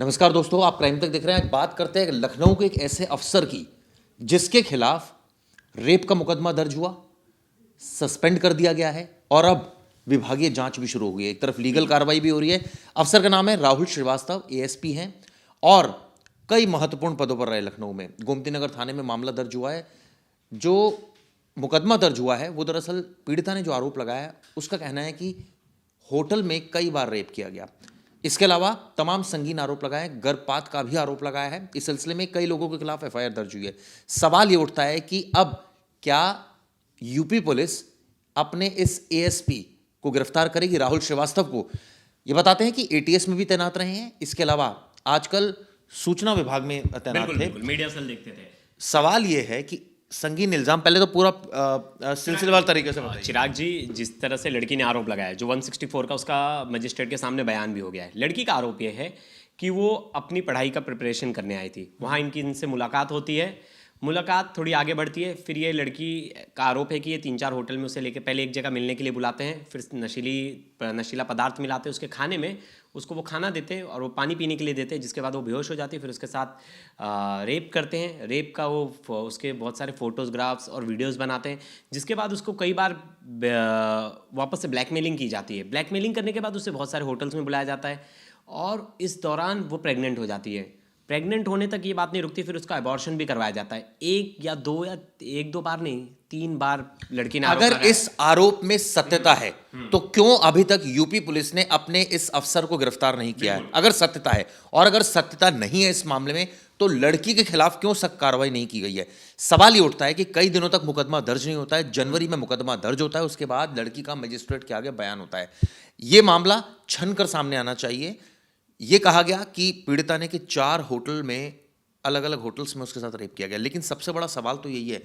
नमस्कार दोस्तों, आप क्राइम तक देख रहे हैं। आज बात करते हैं लखनऊ के एक ऐसे अफसर की जिसके खिलाफ रेप का मुकदमा दर्ज हुआ, सस्पेंड कर दिया गया है और अब विभागीय जांच भी शुरू हो गई है। एक तरफ लीगल कार्रवाई भी हो रही है। अफसर का नाम है राहुल श्रीवास्तव, एएसपी हैं और कई महत्वपूर्ण पदों पर रहे लखनऊ में। गोमती नगर थाने में मामला दर्ज हुआ है। जो मुकदमा दर्ज हुआ है वो दरअसल पीड़िता ने जो आरोप लगाया है उसका कहना है कि होटल में कई बार रेप किया गया। इसके अलावा तमाम संगीन आरोप लगाए, गर्भपात का भी आरोप लगाया है। इस सिलसिले में कई लोगों के खिलाफ एफआईआर दर्ज हुई है। सवाल ये उठता है कि अब क्या यूपी पुलिस अपने इस एएसपी को गिरफ्तार करेगी, राहुल श्रीवास्तव को। ये बताते हैं कि एटीएस में भी तैनात रहे हैं। इसके अलावा आजकल सूचना विभाग में तैनात थे, मीडिया सेल देखते थे। सवाल ये है कि संगीन इल्जाम, पहले तो पूरा सिलसिलेवार तरीके से बताइए। चिराग जी, जिस तरह से लड़की ने आरोप लगाया, जो 164 का उसका मजिस्ट्रेट के सामने बयान भी हो गया है। लड़की का आरोप यह है कि वो अपनी पढ़ाई का प्रिपरेशन करने आई थी। वहाँ इनसे मुलाकात होती है। मुलाकात थोड़ी आगे बढ़ती है। फिर ये लड़की का आरोप है कि ये 3-4 होटल में उसे लेके पहले एक जगह मिलने के लिए बुलाते हैं, फिर नशीला पदार्थ मिलाते हैं उसके खाने में, उसको वो खाना देते हैं और वो पानी पीने के लिए देते हैं, जिसके बाद वो बेहोश हो जाती है। फिर उसके साथ रेप करते हैं। रेप का वो उसके बहुत सारे फोटोग्राफ्स और वीडियोस बनाते हैं, जिसके बाद उसको कई बार वापस से ब्लैकमेलिंग की जाती है। ब्लैकमेलिंग करने के बाद उसे बहुत सारे होटल्स में बुलाया जाता है और इस दौरान वो प्रेग्नेंट हो जाती है। प्रेग्नेंट होने तक ये बात नहीं रुकती, फिर उसका अबॉर्शन भी करवाया जाता है। एक दो बार नहीं, 3 बार लड़की ने अगर इस आरोप में सत्यता है तो क्यों अभी तक यूपी पुलिस ने अपने इस अफसर को गिरफ्तार नहीं किया है? अगर सत्यता है, और अगर सत्यता नहीं है इस मामले में, तो लड़की के खिलाफ क्यों सख्त कार्रवाई नहीं की गई है? सवाल ये उठता है कि कई दिनों तक मुकदमा दर्ज नहीं होता है। जनवरी में मुकदमा दर्ज होता है, उसके बाद लड़की का मजिस्ट्रेट के आगे बयान होता है। यह मामला छन कर सामने आना चाहिए। यह कहा गया कि पीड़िता ने कि 4 होटल में, अलग अलग होटल्स में उसके साथ रेप किया गया। लेकिन सबसे बड़ा सवाल तो यही है,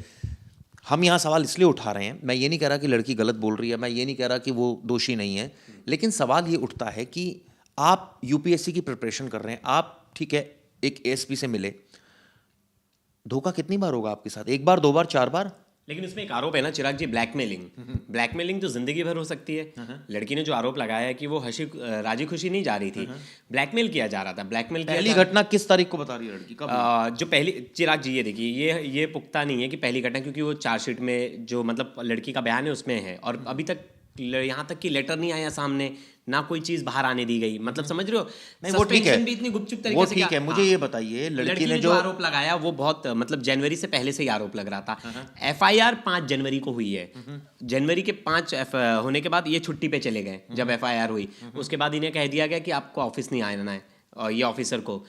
हम यहाँ सवाल इसलिए उठा रहे हैं, मैं ये नहीं कह रहा कि लड़की गलत बोल रही है, मैं ये नहीं कह रहा कि वो दोषी नहीं है, लेकिन सवाल ये उठता है कि आप यूपीएससी की प्रिपरेशन कर रहे हैं, आप ठीक है एक एएसपी से मिले, धोखा कितनी बार होगा आपके साथ? 1 बार, 2 बार, 4 बार? लेकिन उसमें एक आरोप है ना चिराग जी, ब्लैकमेलिंग तो जिंदगी भर हो सकती है। लड़की ने जो आरोप लगाया है कि वो राजी खुशी नहीं जा रही थी, ब्लैकमेल किया जा रहा था। पहली घटना किस तारीख को बता रही है लड़की? कब? जो पहली, चिराग जी ये देखिए, ये पुख्ता नहीं है कि पहली घटना, क्योंकि वो चार्जशीट में जो मतलब लड़की का बयान है उसमें है, और अभी तक यहाँ तक कि लेटर नहीं आया सामने, ना कोई चीज बाहर आने दी गई। मतलब समझ रहे हो? नहीं, वो ठीक है, भी इतनी गुपचुप तरीके वो से ठीक है। मुझे ये बताइए, लड़की ने जो आरोप लगाया वो बहुत मतलब जनवरी से पहले से ही आरोप लग रहा था। एफआईआर 5 जनवरी को हुई है। जनवरी के 5 होने के बाद ये छुट्टी पे चले गए। जब एफआईआर हुई उसके बाद इन्हें कह दिया गया कि आपको ऑफिस नहीं आना है, और ये ऑफिसर को।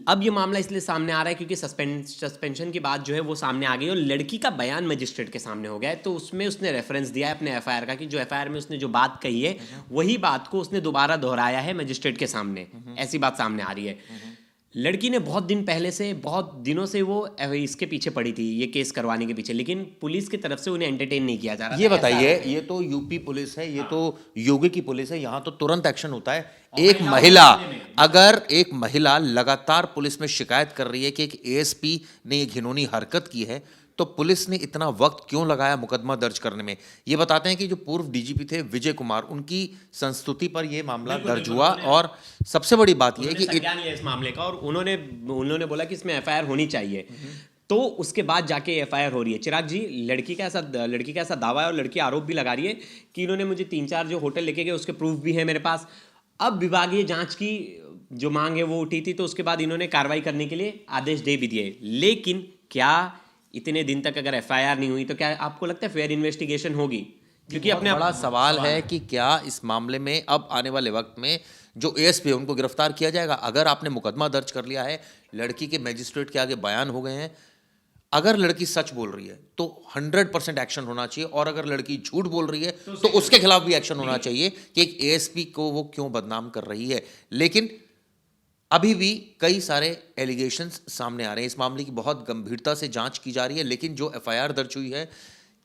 अब ये मामला इसलिए सामने आ रहा है क्योंकि सस्पेंशन की बात जो है वो सामने आ गई और लड़की का बयान मजिस्ट्रेट के सामने हो गया है। तो उसमें उसने रेफरेंस दिया है अपने एफआईआर का, कि जो एफआईआर में उसने जो बात कही है वही बात को उसने दोबारा दोहराया है मजिस्ट्रेट के सामने। ऐसी बात सामने आ रही है। लड़की ने बहुत दिनों से वो इसके पीछे पड़ी थी, ये केस करवाने के पीछे, लेकिन पुलिस की तरफ से उन्हें एंटरटेन नहीं किया जा रहा। ये बताइए, ये तो यूपी पुलिस है, ये तो योगी की पुलिस है, यहाँ तो तुरंत एक्शन होता है। अगर एक महिला लगातार पुलिस में शिकायत कर रही है कि एक एएसपी ने ये घिनौनी हरकत की है, तो पुलिस ने इतना वक्त क्यों लगाया मुकदमा दर्ज करने में? ये बताते हैं कि जो पूर्व डीजीपी थे विजय कुमार, उनकी संस्तुति पर यह मामला दर्ज हुआ। और सबसे बड़ी बात यह है कि संज्ञान लिया इस मामले का, और उन्होंने बोला कि इसमें एफआईआर होनी चाहिए। तो उसके बाद जाके एफआईआर हो रही है। चिराग जी, लड़की का ऐसा दावा है और लड़की आरोप भी लगा रही है कि इन्होंने मुझे 3-4 जो होटल लेके गए उसके प्रूफ भी है मेरे पास। अब विभागीय जांच की जो मांग है वो उठी थी, तो उसके बाद इन्होंने कार्रवाई करने के लिए आदेश दे भी दिए। लेकिन क्या इतने दिन तक अगर एफआईआर नहीं हुई तो क्या आपको लगता है फेयर इन्वेस्टिगेशन होगी? क्योंकि अपने बड़ा सवाल है कि क्या इस मामले में अब आने वाले वक्त में जो एएसपी है उनको गिरफ्तार किया जाएगा? अगर आपने मुकदमा दर्ज कर लिया है, लड़की के मजिस्ट्रेट के आगे बयान हो गए हैं, अगर लड़की सच बोल रही है तो 100% एक्शन होना चाहिए, और अगर लड़की झूठ बोल रही है तो उसके खिलाफ भी एक्शन होना चाहिए कि एक एएसपी को वो क्यों बदनाम कर रही है। लेकिन अभी भी कई सारे एलिगेशंस सामने आ रहे हैं। इस मामले की बहुत गंभीरता से जांच की जा रही है, लेकिन जो एफआईआर दर्ज हुई है,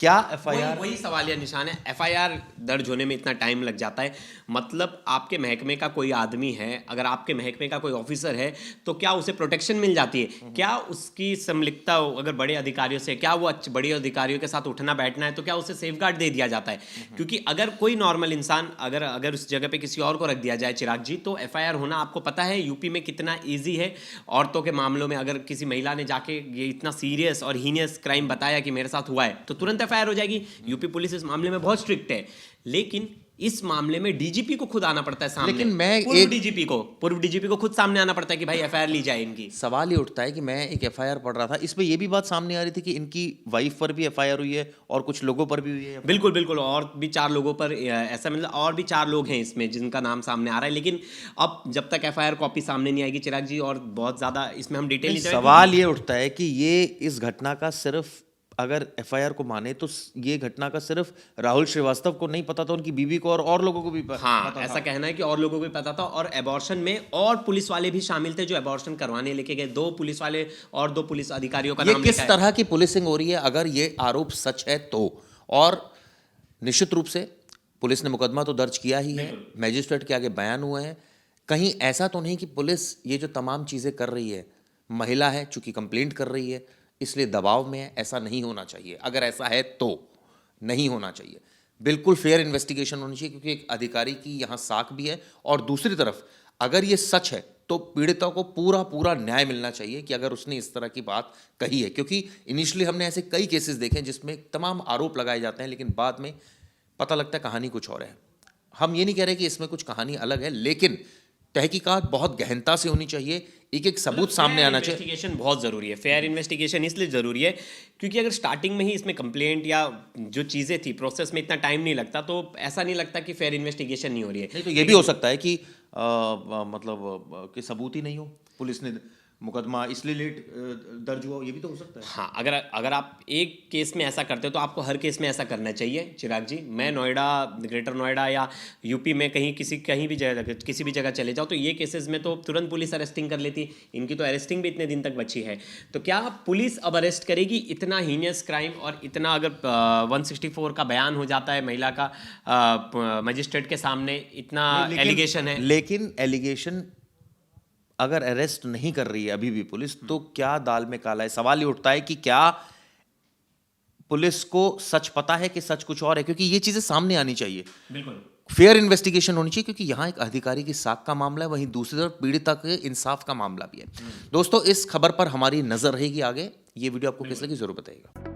क्या एफआईआर, वही सवालिया निशान है। एफआईआर दर्ज होने में इतना टाइम लग जाता है, मतलब आपके महकमे का कोई आदमी है, अगर आपके महकमे का कोई ऑफिसर है तो क्या उसे प्रोटेक्शन मिल जाती है? क्या उसकी संलिप्तता अगर बड़े अधिकारियों से, क्या वो बड़े अधिकारियों के साथ उठना बैठना है तो क्या उसे सेफगार्ड दे दिया जाता है? क्योंकि अगर कोई नॉर्मल इंसान अगर उस जगह पे किसी और को रख दिया जाए चिराग जी, तो एफआईआर होना आपको पता है यूपी में कितना ईजी है। औरतों के मामलों में अगर किसी महिला ने जाके ये इतना सीरियस और हीनियस क्राइम बताया कि मेरे साथ हुआ है तो तुरंत एफआईआर हो जाएगी। यूपी पुलिस इस मामले में बहुत स्ट्रिक्ट है, लेकिन इस मामले में डीजीपी को खुद आना पड़ता है सामने। लेकिन मैं पूर्व डीजीपी को खुद सामने आना पड़ता है कि भाई एफआईआर ली जाए इनकी। सवाल ये उठता है कि मैं एक एफआईआर पढ़ रहा था, इसमें ये भी बात सामने आ रही थी कि इनकी वाइफ पर भी एफआईआर हुई है और कुछ लोगों पर भी हुई है। बिल्कुल बिल्कुल, और भी 4 लोगों पर ऐसा, मतलब और भी 4 लोग हैं इसमें जिनका नाम सामने आ रहा है। लेकिन अब जब तक एफआईआर कॉपी सामने नहीं आएगी चिराग जी, और बहुत ज्यादा इसमें हम डिटेल नहीं सवाल ये उठता है कि ये इस घटना का सिर्फ, अगर एफआईआर को माने तो ये घटना का सिर्फ राहुल श्रीवास्तव को नहीं पता था, उनकी बीवी को और लोगों को भी पता हाँ, ऐसा कहना है कि और लोगों को भी पता था। और एबॉर्शन में और पुलिस वाले भी शामिल थे जो एबॉर्शन करवाने लेके गए, 2 पुलिस वाले और 2 पुलिस अधिकारियों का ये नाम किस लिखा है। तरह की पुलिसिंग हो रही है अगर ये आरोप सच है तो? और निश्चित रूप से पुलिस ने मुकदमा तो दर्ज किया ही है, मैजिस्ट्रेट के आगे बयान हुए हैं। कहीं ऐसा तो नहीं कि पुलिस ये जो तमाम चीजें कर रही है, महिला है चूंकि कंप्लेंट कर रही है इसलिए दबाव में है? ऐसा नहीं होना चाहिए। अगर ऐसा है तो नहीं होना चाहिए। बिल्कुल फेयर इन्वेस्टिगेशन होनी चाहिए, क्योंकि एक अधिकारी की यहाँ साख भी है। और दूसरी तरफ अगर ये सच है तो पीड़िता को पूरा पूरा न्याय मिलना चाहिए कि अगर उसने इस तरह की बात कही है। क्योंकि इनिशियली हमने ऐसे कई केसेस देखे हैं जिसमें तमाम आरोप लगाए जाते हैं, लेकिन बाद में पता लगता है कहानी कुछ और है। हम ये नहीं कह रहे कि इसमें कुछ कहानी अलग है, लेकिन तहकीकात बहुत गहनता से होनी चाहिए, एक एक सबूत सामने आना चाहिए। इन्वेस्टिगेशन बहुत ज़रूरी है। फेयर इन्वेस्टिगेशन इसलिए ज़रूरी है क्योंकि अगर स्टार्टिंग में ही इसमें कंप्लेंट या जो चीज़ें थी प्रोसेस में इतना टाइम नहीं लगता, तो ऐसा नहीं लगता कि फेयर इन्वेस्टिगेशन नहीं हो रही है। नहीं तो ये भी हो सकता है कि कि सबूत ही नहीं हो, पुलिस ने मुकदमा इसलिए लेट दर्ज हुआ, ये भी तो हो सकता है। हाँ, अगर आप एक केस में ऐसा करते हो तो आपको हर केस में ऐसा करना चाहिए चिराग जी। मैं नोएडा, ग्रेटर नोएडा या यूपी में कहीं भी जगह, किसी भी जगह चले जाओ तो ये केसेस में तो तुरंत पुलिस अरेस्टिंग कर लेती। इनकी तो अरेस्टिंग भी इतने दिन तक बची है, तो क्या पुलिस अब अरेस्ट करेगी इतना हीनियस क्राइम? और इतना अगर 164 का बयान हो जाता है महिला का मजिस्ट्रेट के सामने, इतना एलिगेशन है। लेकिन एलिगेशन अगर अरेस्ट नहीं कर रही है अभी भी पुलिस, तो क्या दाल में काला है? सवाल ये उठता है कि क्या पुलिस को सच पता है कि सच कुछ और है? क्योंकि ये चीजें सामने आनी चाहिए। बिल्कुल फेयर इन्वेस्टिगेशन होनी चाहिए, क्योंकि यहां एक अधिकारी की साख का मामला है, वहीं दूसरी तरफ पीड़िता के इंसाफ का मामला भी है। दोस्तों, इस खबर पर हमारी नजर रहेगी आगे। ये वीडियो आपको कैसे लगी जरूर बताइएगा।